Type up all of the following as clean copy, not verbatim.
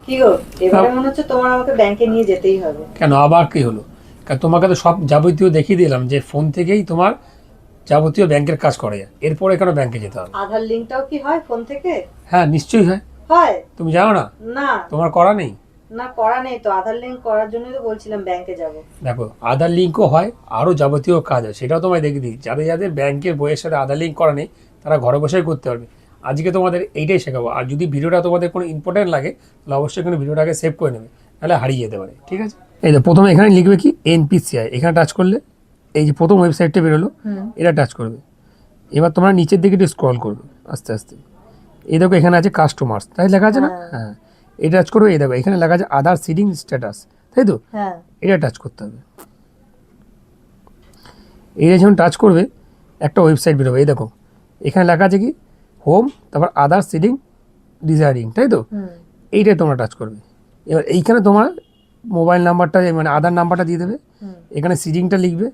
কি গো, এবারে মনে হচ্ছে তোমার আমাকে ব্যাংকে নিয়ে যেতেই হবে। কেন আবার কি হলো? কারণ তোমাকে তো সব যাবতীয় দেখিয়ে দিলাম যে ফোন থেকেই তোমার যাবতীয় ব্যাংকের কাজ করা যায়, এরপরে কেন ব্যাংকে যেতে হবে? আধার লিঙ্কটাও কি হয় ফোন থেকে? হ্যাঁ নিশ্চয়ই হয়। হয়। তুমি জানো না? না। তোমার করা নেই? না, করা নেই তো। আধার লিঙ্ক করার জন্যই তো বলছিলাম ব্যাংকে যাব। দেখো আধার লিঙ্কও হয়, আরও যাবতীয় কাজ হয়, সেটাও তোমায় দেখিয়ে দিই। যাদের যাদের ব্যাংকের বইয়ের সাথে আধার লিঙ্ক করা নেই তারা ঘরে বসেই করতে পারবে। আজকে তোমাদের এইটাই শেখাবো। আর যদি ভিডিওটা তোমাদের কোনো ইম্পর্টেন্ট লাগে তাহলে অবশ্যই কোনো ভিডিওটাকে সেভ করে নেবে, তাহলে হারিয়ে যেতে পারে। ঠিক আছে, এই যে প্রথমে এখানে লিখবে কি এনপিসিআই, এখানে টাচ করলে এই যে প্রথম ওয়েবসাইটটা বেরোলো, এটা টাচ করবে। এবার তোমরা নিচের দিকে একটু স্ক্রল করবে আস্তে আস্তে। এই দেখো এখানে আছে কাস্টমার্স, তাই লেখা আছে না? হ্যাঁ, এটা টাচ করবে। এই দেখো এখানে লেখা আছে আধার সিডিং স্ট্যাটাস, তাই তো? হ্যাঁ। এটা টাচ করতে হবে। এটা যখন টাচ করবে একটা ওয়েবসাইট বেরোবে। এই দেখো এখানে লেখা আছে কি হোম, তারপর আধার সিডিং ডিজায়ারিং, তাই তো? এইটাই তোমরা টাচ করবে। এবার এইখানে তোমার মোবাইল নাম্বারটা মানে আধার নাম্বারটা দিয়ে দেবে, এখানে সিডিংটা লিখবে।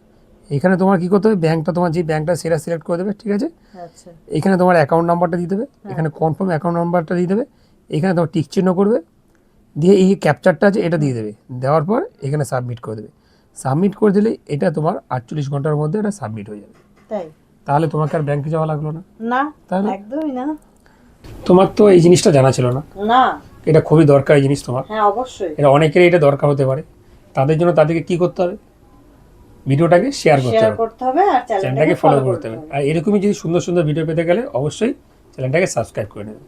এখানে তোমার কী করতে হবে, ব্যাংকটা তোমার যে ব্যাংকটা সেটা সিলেক্ট করে দেবে। ঠিক আছে, আচ্ছা। এখানে তোমার অ্যাকাউন্ট নাম্বারটা দিয়ে দেবে, এখানে কনফার্ম অ্যাকাউন্ট নাম্বারটা দিয়ে দেবে, এখানে তোমার টিক চিহ্ন করবে, দিয়ে এই ক্যাপচারটা আছে এটা দিয়ে দেবে। দেওয়ার পর এখানে সাবমিট করে দেবে। সাবমিট করে দিলে এটা তোমার 48 ঘন্টার মধ্যে এটা সাবমিট হয়ে যাবে। তাই? তাহলে তোমাকে আর ব্যাংকে যাওয়া লাগলো না। না, তাহলে একদমই না। তোমার তো এই জিনিসটা জানা ছিল না। না। এটা খুবই দরকারি জিনিস তোমার। হ্যাঁ, অবশ্যই। এটা অনেকেরই এটা দরকার হতে পারে। তাদের জন্য তাদেরকে কি করতে হবে, ভিডিওটাকে শেয়ার করতে শেয়ার হবে, করতে হবে আর চ্যানেলটাকে চ্যানেলটাকে ফলো ফলো করতে করতে হবে। হবে। আর এরকমই যদি সুন্দর সুন্দর ভিডিও পেতে গেলে অবশ্যই চ্যানেলটাকে সাবস্ক্রাইব করে নেবে।